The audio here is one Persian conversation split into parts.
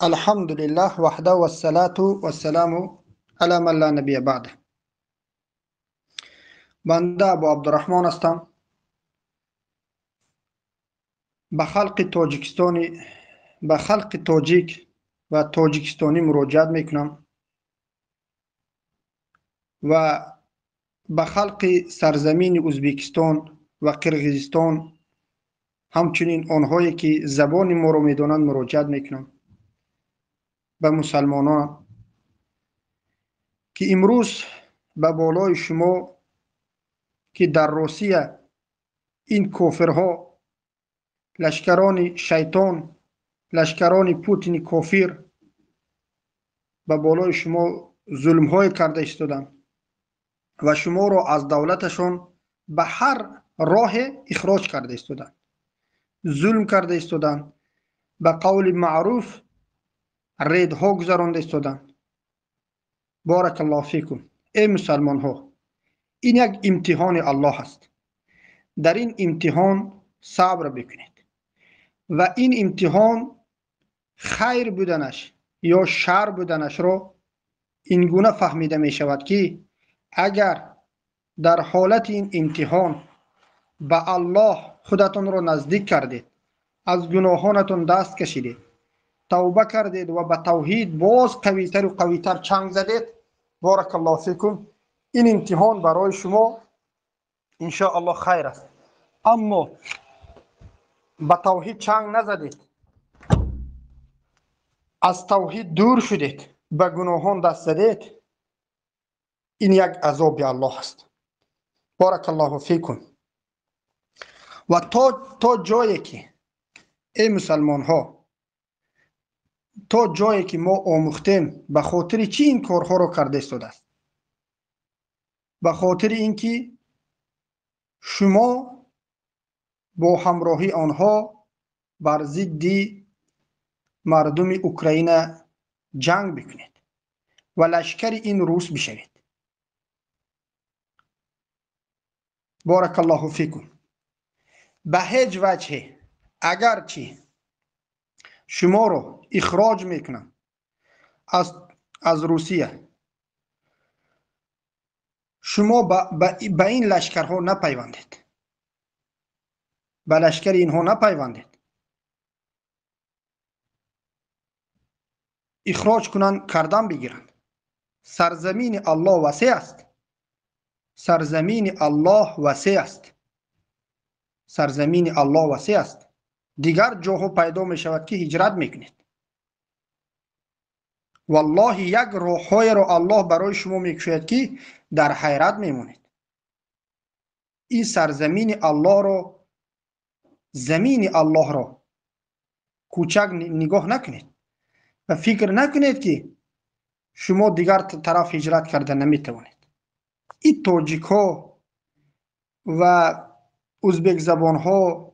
الحمد لله وحده والصلاة والسلام على من لا نبی بعد. بنده ابو عبدالرحمن هستم. به خلق تاجیکستانی به خلق تاجیک و تاجیکستانی مراجعت میکنم و به خلق سرزمین ازبکستان و قرقیزستان، همچنین آنهایی که زبان ما را میدانند مراجعت میکنم. به مسلمانان که امروز به بالای شما که در روسیه این کافرها، لشکران شیطان، لشکران پوتین کافر به بالای شما ظلم های کرده ایستادند و شما را از دولتشان به هر راه اخراج کرده ایستادند، ظلم کرده ایستادند، به قول معروف ریدها گذرانده ایستادند. بارک الله فیکم. ای مسلمان ها، این یک امتحان الله است. در این امتحان صبر بکنید و این امتحان خیر بودنش یا شر بودنش را این گونه فهمیده می شود که اگر در حالت این امتحان به الله خودتون را نزدیک کردید، از گناهانتون دست کشیدید، توبه کردید و به توحید باز قویتر و قویتر چنگ زدید، بارک الله فیکم، این امتحان برای شما ان شاء الله خیر است. اما به توحید چنگ نزدید، از توحید دور شدید، به گناهان دست زدید، این یک عذاب الله است. بارک الله فیکم. و تا جایی که ای مسلمان ها، تا جایی که ما آموختیم به خاطر چی این کارها رو کرده ایستاده است؟ به خاطر اینکه شما با همراهی آنها بر ضد مردم اوکراین جنگ بکنید و لشکر این روس بشوید. بارک الله فیکم. به هیچ وجه اگرچه شما رو اخراج میکنم از روسیه، شما به این لشکرها نپیوندید، به لشکر اینها نپیوندید. اخراج کنن کردن بگیرند. سرزمین الله وسیع است. سرزمین الله وسیع است. سرزمین الله وسیع است. دیگر جاها پیدا می شود که هجرت میکنید. والله یک راههای را الله برای شما میکشد که در حیرت میمونید. این سرزمین الله را، زمین الله را کوچک نگاه نکنید و فکر نکنید که شما دیگر طرف هجرت کرده نمیتوانید. این تاجیک ها و ازبک زبان ها،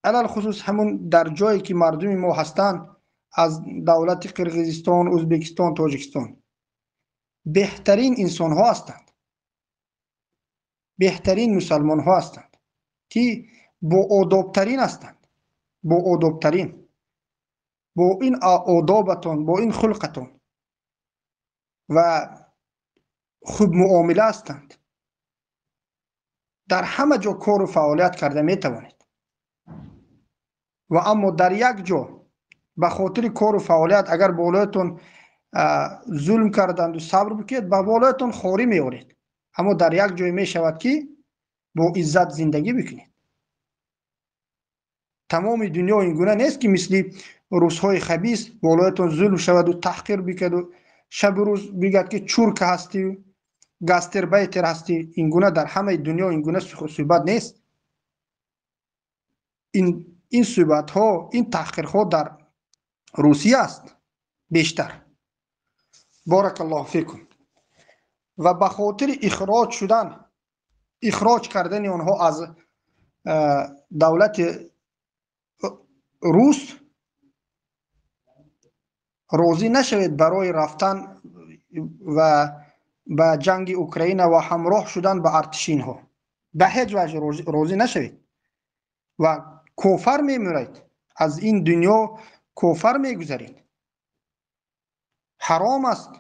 علل خصوص همون در جایی که مردم ما هستند، از دولت قرقیزستان، ازبکستان، تاجیکستان، بهترین انسان ها هستند، بهترین مسلمان ها هستند که با آدابترین هستند، با آدابترین، با این آدابتون، با این خلقتون و خوب معامله هستند. در همه جا کار و فعالیت کرده می توانید و اما در یک جا به خاطر کار و فعالیت اگر بالایتون ظلم کردند و صبر بکنید، به بالایتون خواری می آورید. اما در یک جای می شود که با عزت زندگی بکنید. تمام دنیا این گونه نیست که مثل روس‌های خبیث بالایتون ظلم شود و تحقیر بکند و شب و روز بگید که چورک هستی و گاستربایتر هستی. این گونه در همه دنیا این گونه صحبت نیست. این صحبت ها، این تحقیر ها در روسیه است بیشتر. بارک الله فیکم. و به خاطر اخراج کردن آنها از دولت روس راضی نشوید برای رفتن و به جنگ اوکراین و همراه شدن به ارتشین ها. به هیچ وجه راضی نشوید و کافر میمیرید، از این دنیا کافر میگذرید. حرام است.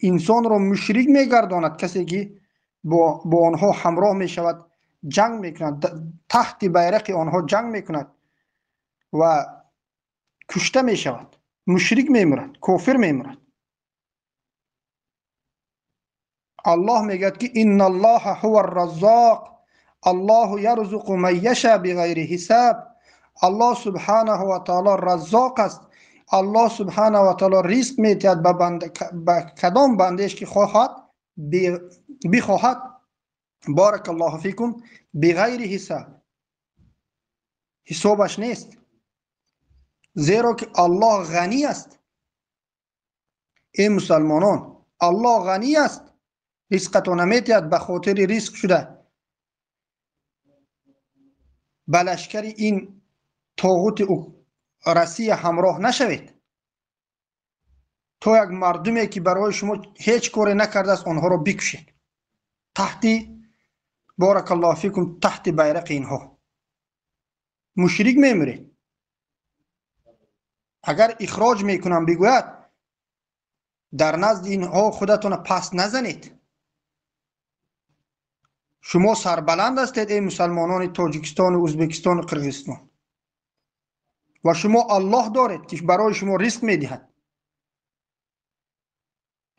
انسان را مشرک میگرداند کسی که با آنها همراه می شود، جنگ میکند، تحت بیرق آنها جنگ میکند و کشته می شود، مشرک میمرد، کافر میمرد. الله میگه که ان الله هو الرزاق، الله یرزق من یشاء بغیر حساب. الله سبحانه و تعالی رزاق است. الله سبحانه و تعالی رزق میدهد به کدام بندهش که خواهد، بخواهد. بارک الله فیکم. بغیر حساب، حسابش نیست، زیرا که الله غنی است. ای مسلمانان، الله غنی است، رزقتون نمیدهد به خاطر رزق شده به لشکر این طاغوت رسی همراه نشوید. تو یک مردمی که برای شما هیچ کاری نکرده است آنها را بکشید تحت، بارک الله فیکم، تحت بیرق اینها. مشرک میمرید. اگر اخراج میکنم بگوید در نزد اینها خودتون پس نزنید. شما سربلند هستید ای مسلمانان تاجیکستان و ازبکستان و قرقیزستان و شما الله دارید که برای شما رزق میدهد.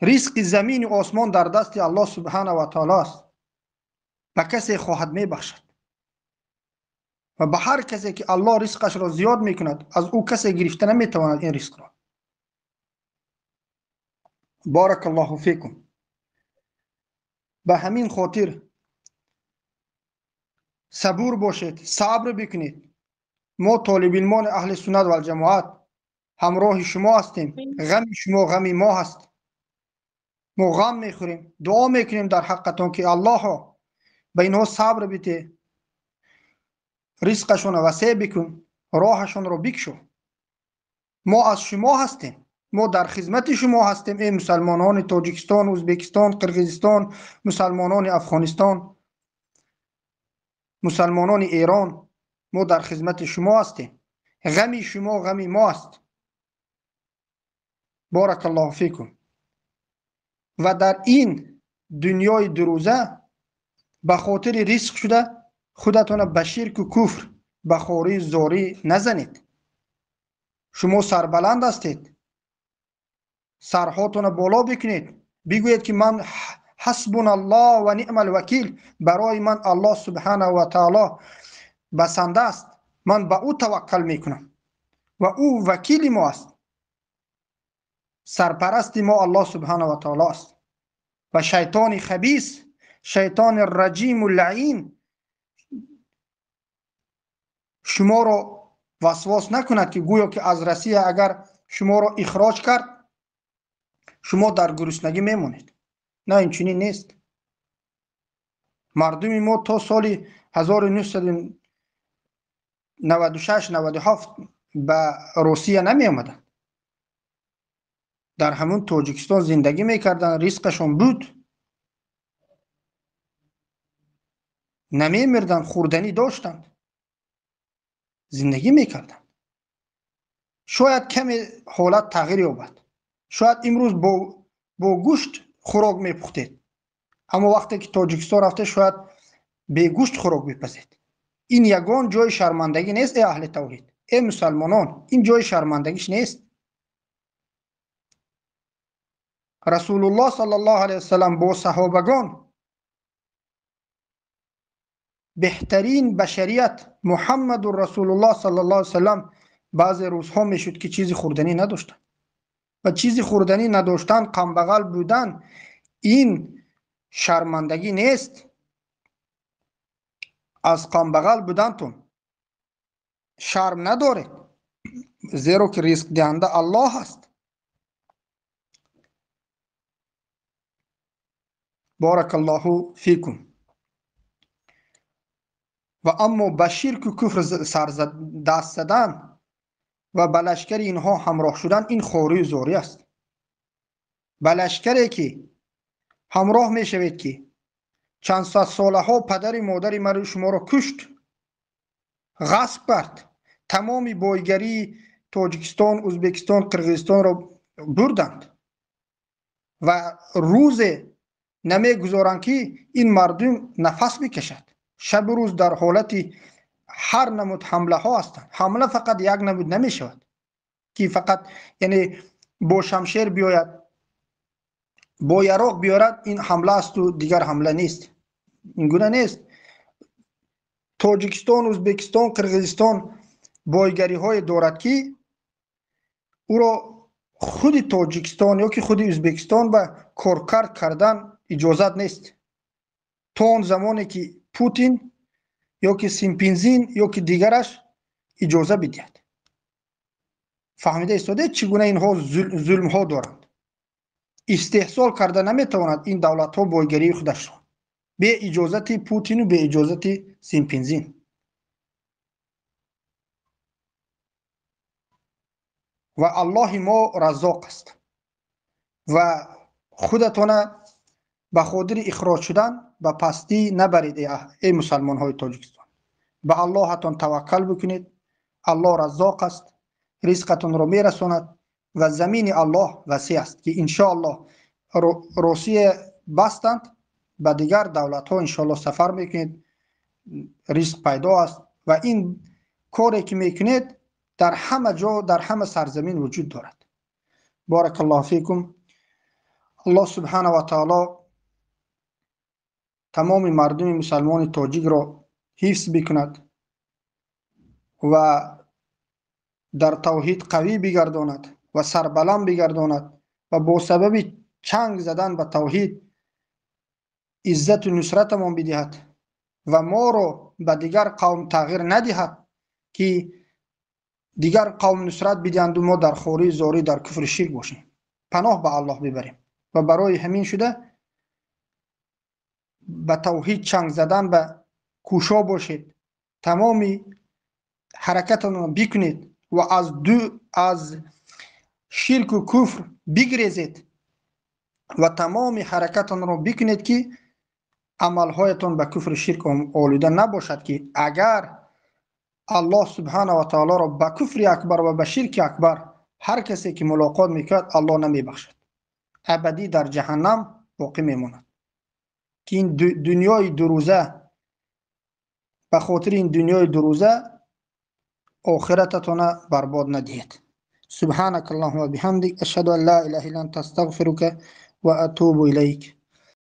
رزق زمین و آسمان در دست الله سبحانه و تعالی است. به کسی خواهد میبخشد و به هر کسی که الله رزقش را زیاد میکند از او کسی گرفته نمیتواند این رزق را. بارک الله فیکم. به همین خاطر صبور باشید، صبر بکنید. ما طالب علمان اهل سنت و الجماعت همراه شما هستیم. غم شما غم ما هست. ما غم میخوریم، دعا میکنیم در حقتون که الله به اینها صبر بده، رزقشون وسیع بکن، راهشون رو بکشو. ما از شما هستیم، ما در خدمت شما هستیم ای مسلمانان تاجیکستان، ازبکستان، قرقیزستان، مسلمانان افغانستان، مسلمانان ایران. ما در خدمت شما هستیم. غم شما غم ما است. بارک الله فیکم. و در این دنیای دروزه به خاطر رزق شده خودتون به شرک و کفر، به خواری زاری نزنید. شما سربلند هستید، سرهاتون بالا بکنید، بگویید که من حسبنا الله و نعم الوکیل، برای من الله سبحانه و تعالی بسنده است، من به او توکل میکنم و او وکیل ما است، سرپرست ما الله سبحانه و تعالی است. و شیطان خبیث، شیطان رجیم و لعین شما را وسواس نکند که گویا که از روسیه اگر شما را اخراج کرد شما در گرسنگی میمونید. نه، این چنین نیست. مردم ما تا سال 1996 97 به روسیه نمی آمدن، در همون تاجیکستان زندگی میکردن، رزقشون بود، نمی مردن، خوردنی داشتند، زندگی میکردن. شاید کمی حالت تغییر یابد، شاید امروز با گوشت خوراک میپختید، اما وقتی که تاجیکستان رفته شاید به گوشت خوراک بپزید. این یگان جای شرمندگی نیست ای اهل توحید، ای مسلمانان، این جای شرمندگیش نیست. رسول الله صلی الله علیه وسلم با صحابگان بهترین بشریت محمد رسول الله صلی الله علیه وسلم بعضی روزها میشد که چیزی خوردنی نداشتن و چیزی خوردنی نداشتن، غم بغل بودن، این شرمندگی نیست. از غم بغل بودنتون شرم ندارید، زیرا که رزق دهنده الله است. بارک الله فیکم. و اما به شرک و کفر دست زدن و به لشکر اینها همراه شدن، این خواری و زاری است. به لشکری که همراه می شوید که چند صد ساله ها پدر مادر من شما را کشت، غصب کرد، تمام بایگری تاجیکستان، ازبکستان، قرقیزستان را بردند و روز نمیگذارند که این مردم نفس بکشد. شب و روز در حالت هر نمود حمله ها هستند. حمله فقط یک نمود نمی شود که فقط یعنی با شمشیر بیاید، با یراق بیارد این حمله است و دیگر حمله نیست. این گونه نیست. تاجیکستان، ازبکستان، قرقیزستان بایگری های دارد که او را خود تاجیکستان یا که خود ازبکستان به کارکرد کردن اجازت نیست تا اون زمانی که پوتین یا که سیمپینزین یا که دیگرش اجازه بدهد. فهمیده استاده چگونه اینها ظلم ها دارند. استحصال کرده نمیتواند این دولت ها بایگری خودش را به اجازت پوتین و به اجازت سیمپینزین. و الله ما رزاق است و خودتان به خاطر اخراج شدن به پستی نبرید. ای مسلمان های تاجیکستان، به الله تان توکل بکنید. الله رزاق است، رزقتان را میرساند و زمین الله وسیع است که انشاءالله روسیه بستند به دیگر دولت ها انشاءالله سفر میکنید، رزق پیدا است و این کاری که میکنید در همه جا در همه سرزمین وجود دارد. بارک الله فیکم. الله سبحانه و تعالی تمام مردم مسلمان تاجیک را حفظ بکند و در توحید قوی بگرداند و سربلند بگرداند و با سبب چنگ زدن به توحید عزت و نصرتمان بدهد و ما را به دیگر قوم تغییر ندهد که دیگر قوم نصرت بدهند و ما در خواری زاری در کفر شرک باشیم. پناه به الله ببریم و برای همین شده به توحید چنگ زدن به کوشا باشید. تمامی حرکتتان بکنید و از شرک و کفر بگریزید و تمام حرکتتان را بکنید که عملهایتان به کفر شرک آلوده نباشد که اگر الله سبحانه و تعالی را به کفر اکبر و به شرک اکبر هر کسی که ملاقات میکرد الله نمیبخشد، ابدی در جهنم باقی میماند. که این دنیای دو روزه، به خاطر این دنیای دو روزه آخرتتان برباد ندهید. سبحانك اللهم وبحمدك اشهد ان لا اله الا انت استغفرك واتوب اليك.